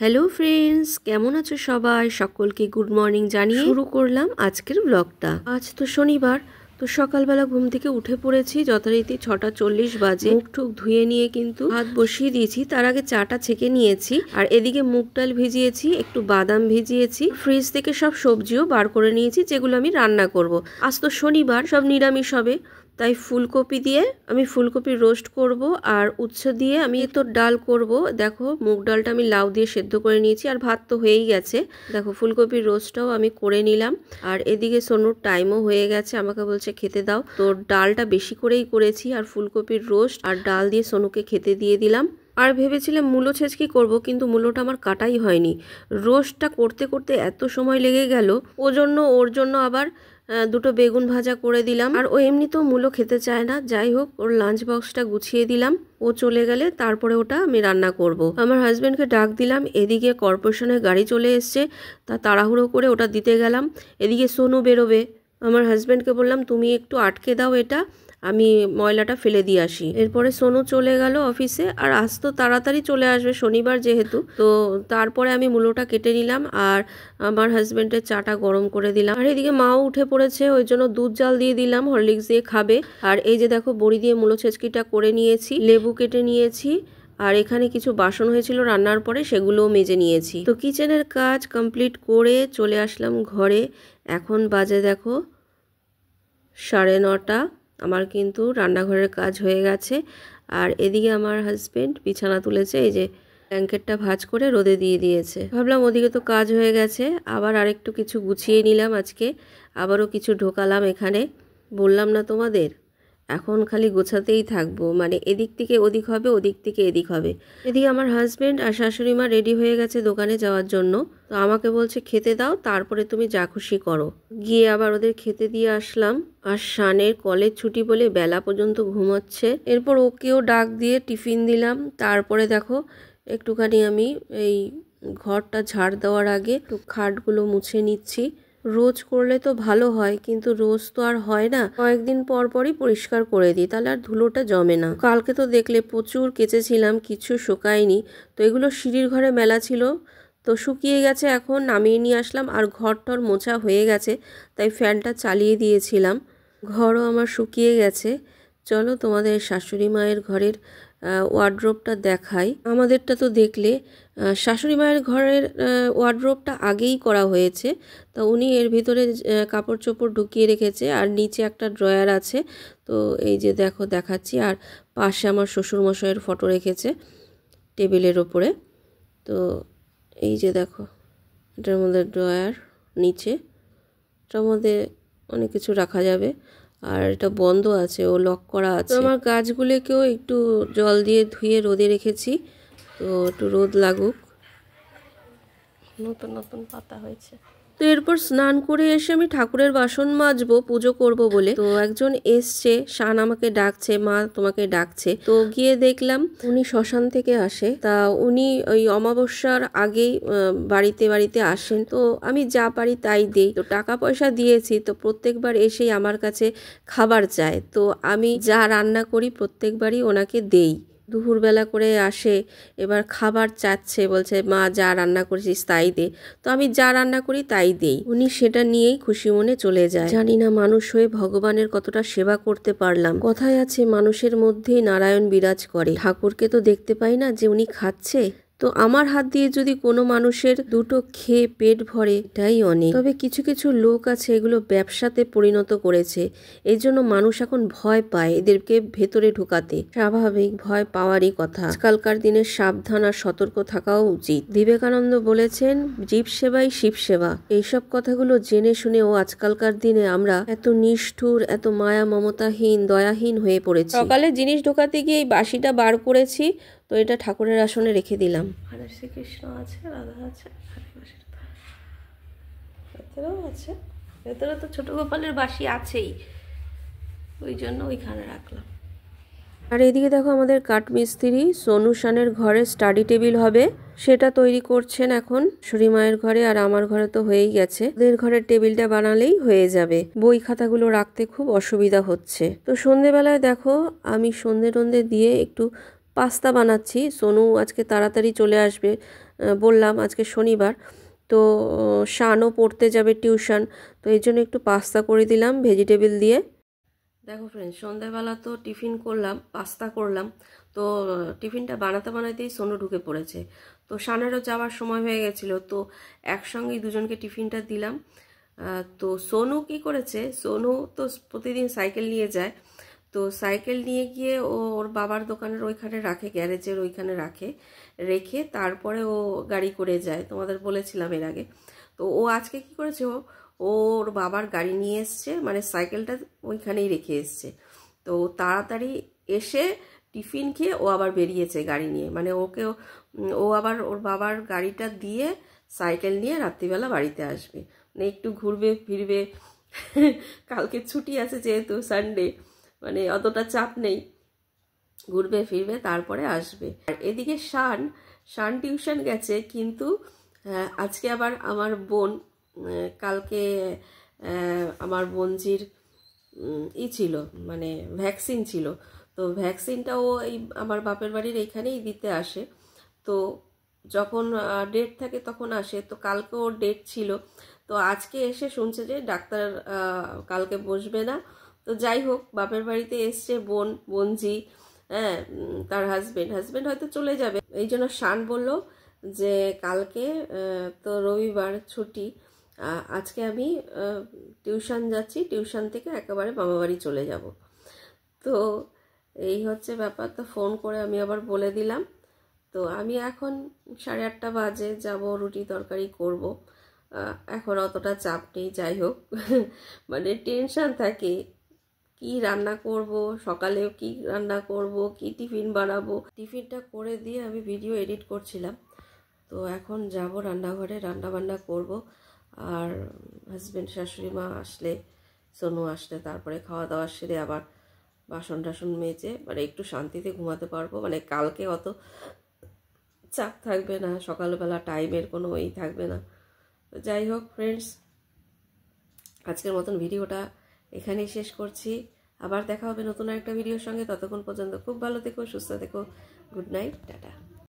Hello friends, কেমন আছো সবাই? সকলকে গুড মর্নিং জানিয়ে শুরু করলাম আজকের ব্লগটা। আজ তো শনিবার, তো সকালবেলা ঘুম থেকে উঠে পড়েছি যথারীতি 6:40 বাজে। মুখ টুক ধুয়ে নিয়ে কিন্তু ভাত বসিয়ে দিয়েছি। তার আগে চাটা ছেঁকে নিয়েছি, আর এদিকে মুগ ডাল ভিজিয়েছি, একটু বাদাম ভিজিয়েছি, ফ্রিজ থেকে সব সবজিও বার করে নিয়েছি যেগুলো আমি রান্না করব। আজ তো শনিবার, সব নিরামিষ হবে, তাই ফুলকপি দিয়ে আমি ফুলকপি রোস্ট করব, আর উচ্ছে দিয়ে আমি তো ডাল করব। দেখো মুগ ডালটা আমি লাউ দিয়ে সেদ্ধ করে নিয়েছি, আর ভাত তো হয়েই গেছে। দেখো ফুলকপির রোস্টটাও আমি করে নিলাম, আর এদিকে সোনুর টাইমও হয়ে গেছে, আমাকে বলছে খেতে দাও। তো ডালটা বেশি করেই করেছি, আর ফুলকপির রোস্ট আর ডাল দিয়ে সোনুকে খেতে দিয়ে দিলাম। আর ভেবেছিলাম মূলো ছেঁচকি করব, কিন্তু মূলোটা আমার কাটাই হয়নি। রোস্টটা করতে করতে এত সময় লেগে গেল, ওর জন্য আবার দুটো বেগুন ভাজা করে দিলাম। আর ও এমনিতেও মূলো খেতে চায় না, যাই হোক ওর লাঞ্চ বক্সটা গুছিয়ে দিলাম। ও চলে গেলে তারপরে ওটা আমি রান্না করব। আমার হাজব্যান্ডকে ডাক দিলাম, এদিকে কর্পোরেশনের গাড়ি চলে এসছে, তা তাড়াহুড়ো করে ওটা দিতে গেলাম। এদিকে সোনু বেরোবে, আমার হাজব্যান্ডকে বললাম তুমি একটু আটকে দাও, এটা আমি ময়লাটা ফেলে দিয়ে আসি। এরপরে সোনু চলে গেল অফিসে, আর আজ তো তাড়াতাড়ি চলে আসবে শনিবার যেহেতু। তো তারপরে আমি মূলোটা কেটে নিলাম, আর আমার হাজব্যান্ডের চাটা গরম করে দিলাম। আর এদিকে মাও উঠে পড়েছে, ওই জন্য দুধ জাল দিয়ে দিলাম, হরলিক্স দিয়ে খাবে। আর এই যে দেখো বড়ি দিয়ে মূলো ছেঁচকিটা করে নিয়েছি, লেবু কেটে নিয়েছি, আর এখানে কিছু বাসন হয়েছিল রান্নার পরে, সেগুলোও মেজে নিয়েছি। তো কিচেনের কাজ কমপ্লিট করে চলে আসলাম ঘরে। এখন বাজে দেখো 9:30। আমার কিন্তু রান্নাঘরের কাজ হয়ে গেছে, আর এদিকে আমার হাজবেন্ড বিছানা তুলেছে, এই যে ব্ল্যাঙ্কেটটা ভাঁজ করে রোদে দিয়ে দিয়েছে। ভাবলাম ওদিকে তো কাজ হয়ে গেছে, আবার আরেকটু কিছু গুছিয়ে নিলাম আজকে, আবারও কিছু ঢোকালাম এখানে। বললাম না তোমাদের, এখন খালি গোছাতেই থাকবো, মানে এদিক থেকে ওদিক হবে, ওদিক থেকে এদিক হবে। এদিকে আমার হাজবেন্ড আর শাশুড়ি মা রেডি হয়ে গেছে দোকানে যাওয়ার জন্য। তো আমাকে বলছে খেতে দাও, তারপরে তুমি যা খুশি করো। গিয়ে আবার ওদের খেতে দিয়ে আসলাম। আর শানের কলেজ ছুটি বলে বেলা পর্যন্ত ঘুমোচ্ছে। এরপর ওকেও ডাক দিয়ে টিফিন দিলাম। তারপরে দেখো একটুখানি আমি এই ঘরটা ঝাড় দেওয়ার আগে একটু খাটগুলো মুছে নিচ্ছি। রোজ করলে তো ভালো হয়, কিন্তু রোজ তো আর হয় না, কয়েকদিন পর পরই পরিষ্কার করে দিই, তাহলে আর ধুলোটা জমে না। কালকে তো দেখলে প্রচুর কেচেছিলাম, কিছু শুকায়নি। তো এগুলো সিঁড়ির ঘরে মেলা ছিল, তো শুকিয়ে গেছে, এখন নামিয়ে নিয়ে আসলাম। আর ঘরটর মোছা হয়ে গেছে, তাই ফ্যানটা চালিয়ে দিয়েছিলাম। ঘরও আমার শুকিয়ে গেছে। চলো তোমাদের শাশুড়ি মায়ের ঘরের ওয়ার্ড্রোবটা দেখাই। আমাদেরটা তো দেখলে, শাশুড়ি মায়ের ঘরের ওয়ার্ড্রোবটা আগেই করা হয়েছে, তা উনি এর ভিতরে কাপড় চোপড় ঢুকিয়ে রেখেছে, আর নিচে একটা ড্রয়ার আছে। তো এই যে দেখো দেখাচ্ছি, আর পাশে আমার শ্বশুরমশাইয়ের ফটো রেখেছে টেবিলের ওপরে। তো এই যে দেখো, এটার মধ্যে ড্রয়ার, নিচে এটার মধ্যে অনেক কিছু রাখা যাবে, আর এটা বন্ধ আছে, ও লক করা আছে। আমার গাছগুলোকেও একটু জল দিয়ে ধুয়ে রোদে রেখেছি, তো একটু রোদ লাগুক। নতুন নতুন পাতা হয়েছে। তো এরপর স্নান করে এসে আমি ঠাকুরের বাসন মাজবো, পুজো করব বলে। তো একজন এসছে, শান আমাকে ডাকছে, মা তোমাকে ডাকছে। তো গিয়ে দেখলাম উনি শ্মশান থেকে আসে, তা উনি ওই অমাবস্যার আগেই বাড়িতে বাড়িতে আসেন। তো আমি যা পারি তাই দেই, তো টাকা পয়সা দিয়েছি, তো প্রত্যেকবার এসেই আমার কাছে খাবার চায়। তো আমি যা রান্না করি প্রত্যেকবারই ওনাকে দেই। দুপুরবেলা করে আসে, এবার খাবার চাচ্ছে, বলছে মা যা রান্না করেছিস তাই দে। তো আমি যা রান্না করি তাই দেই, উনি সেটা নিয়েই খুশি মনে চলে যায়। জানি না মানুষ হয়ে ভগবানের কতটা সেবা করতে পারলাম। কথায় আছে মানুষের মধ্যেই নারায়ণ বিরাজ করে। ঠাকুরকে তো দেখতে পাই না যে উনি খাচ্ছে, তো আমার হাত দিয়ে যদি কোনো মানুষের দুটো খেয়ে পেট ভরে, এটাই অনেক। তবে কিছু কিছু লোক আছে এগুলো ব্যবসাতে পরিণত করেছে, এই জন্য মানুষ এখন ভয় পায় এদেরকে ভেতরে ঢুকাতে। স্বাভাবিক, ভয় পাওয়ারই কথা। আজকালকার দিনে সাবধান আর সতর্ক থাকাও উচিত। বিবেকানন্দ বলেছেন জীব সেবাই শিব সেবা। এইসব কথাগুলো জেনে শুনেও আজকালকার দিনে আমরা এত নিষ্ঠুর, এত মায়া মমতাহীন, দয়াহীন হয়ে পড়েছি। সকালে জিনিস ঢোকাতে গিয়ে এই বাসিটা বার করেছি, তো এটা ঠাকুরের আসনে রেখে দিলাম। আর শ্রীকৃষ্ণ আছে, রাধা আছে, ভেতরেও আছে, ভেতরে তো ছোট গোপালের বাসি আছেই, ওই জন্য ওইখানে রাখলাম। আর এদিকে দেখো আমাদের কাঠমিস্ত্রি সোনু শানের ঘরে স্টাডি টেবিল হবে, সেটা তৈরি করছেন এখন। শাশুড়ি মায়ের ঘরে আর আমার ঘরে তো হয়েই গেছে, ওদের ঘরের টেবিলটা বানালেই হয়ে যাবে। বই খাতাগুলো রাখতে খুব অসুবিধা হচ্ছে। তো সন্ধেবেলায় দেখো আমি সন্ধে টন্ধে দিয়ে একটু পাস্তা বানাচ্ছি। সোনু আজকে তাড়াতাড়ি চলে আসবে, বললাম আজকে শনিবার, তো শানও পড়তে যাবে টিউশন, তো এই জন্য একটু পাস্তা করে দিলাম ভেজিটেবল দিয়ে। দেখো ফ্রেন্ডস, সন্ধ্যাবেলা তো টিফিন করলাম, পাস্তা করলাম, তো টিফিনটা বানাতে বানাতেই সোনু ঢুকে পড়েছে। তো শানেরও যাওয়ার সময় হয়ে গেছিলো, তো একসঙ্গেই দুজনকে টিফিনটা দিলাম। তো সোনু কি করেছে, সোনু তো প্রতিদিন সাইকেল নিয়ে যায়, তো সাইকেল নিয়ে গিয়ে ও ওর বাবার দোকানের ওইখানে রাখে, গ্যারেজের ওইখানে রেখে তারপরে ও গাড়ি করে যায়, তোমাদের বলেছিলাম এর আগে। তো ও আজকে কি করেছে, ওর বাবার গাড়ি নিয়ে এসছে, মানে সাইকেলটা ওইখানেই রেখে এসছে। তো তাড়াতাড়ি এসে টিফিন খেয়ে ও আবার বেরিয়েছে গাড়ি নিয়ে, মানে ও আবার ওর বাবার গাড়িটা দিয়ে সাইকেল নিয়ে রাত্রিবেলা বাড়িতে আসবে, মানে একটু ঘুরবে ফিরবে। কালকে ছুটি আছে যেহেতু সানডে, মানে অতটা চাপ নেই, ঘুরবে ফিরবে তারপরে আসবে। আর এদিকে শান টিউশন গেছে, কিন্তু আজকে আবার আমার বোন, কালকে আমার বোনজির ছিল, মানে ভ্যাকসিন ছিল, তো ভ্যাকসিনটা ও এই আমার বাপের বাড়ির এইখানেই দিতে আসে। তো যখন ডেট থাকে তখন আসে, তো কালকে ওর ডেট ছিল, তো আজকে এসে শুনছে যে ডাক্তার কালকে বসবে না। তো যাই হোক, বাপের বাড়িতে এসছে বোনজি, হ্যাঁ, তার হাজবেন্ড হয়তো চলে যাবে, এই জন্য শান বলল যে কালকে তো রবিবার ছুটি, আজকে আমি টিউশন যাচ্ছি, টিউশন থেকে একেবারে মামা বাড়ি চলে যাব। তো এই হচ্ছে ব্যাপার। তো ফোন করে আমি আবার বলে দিলাম। তো আমি এখন 8:30 বাজে যাব, রুটি তরকারি করব, এখন অতটা চাপ নেই। যাই হোক, মানে টেনশন থাকে কি রান্না করব, সকালেও কি রান্না করব, কি টিফিন বানাবো। টিফিনটা করে দিয়ে আমি ভিডিও এডিট করছিলাম, তো এখন যাব রান্নাঘরে, রান্না বান্না করব। আর হাজব্যান্ড শাশুড়ি মা আসলে, সোনু আসলে তারপরে খাওয়া দাওয়া সেরে আবার বাসন টাসন মেজে মানে একটু শান্তিতে ঘুমাতে পারবো, মানে কালকে অত চাপ থাকবে না, সকালবেলা টাইমের কোনো থাকবে না। তো যাই হোক ফ্রেন্ডস, আজকের মতন ভিডিওটা এখানেই শেষ করছি। আবার দেখা হবে নতুন একটা ভিডিওর সঙ্গে, ততক্ষণ পর্যন্ত খুব ভালো থেকো, সুস্থ থেকো, গুড নাইট, টাটা।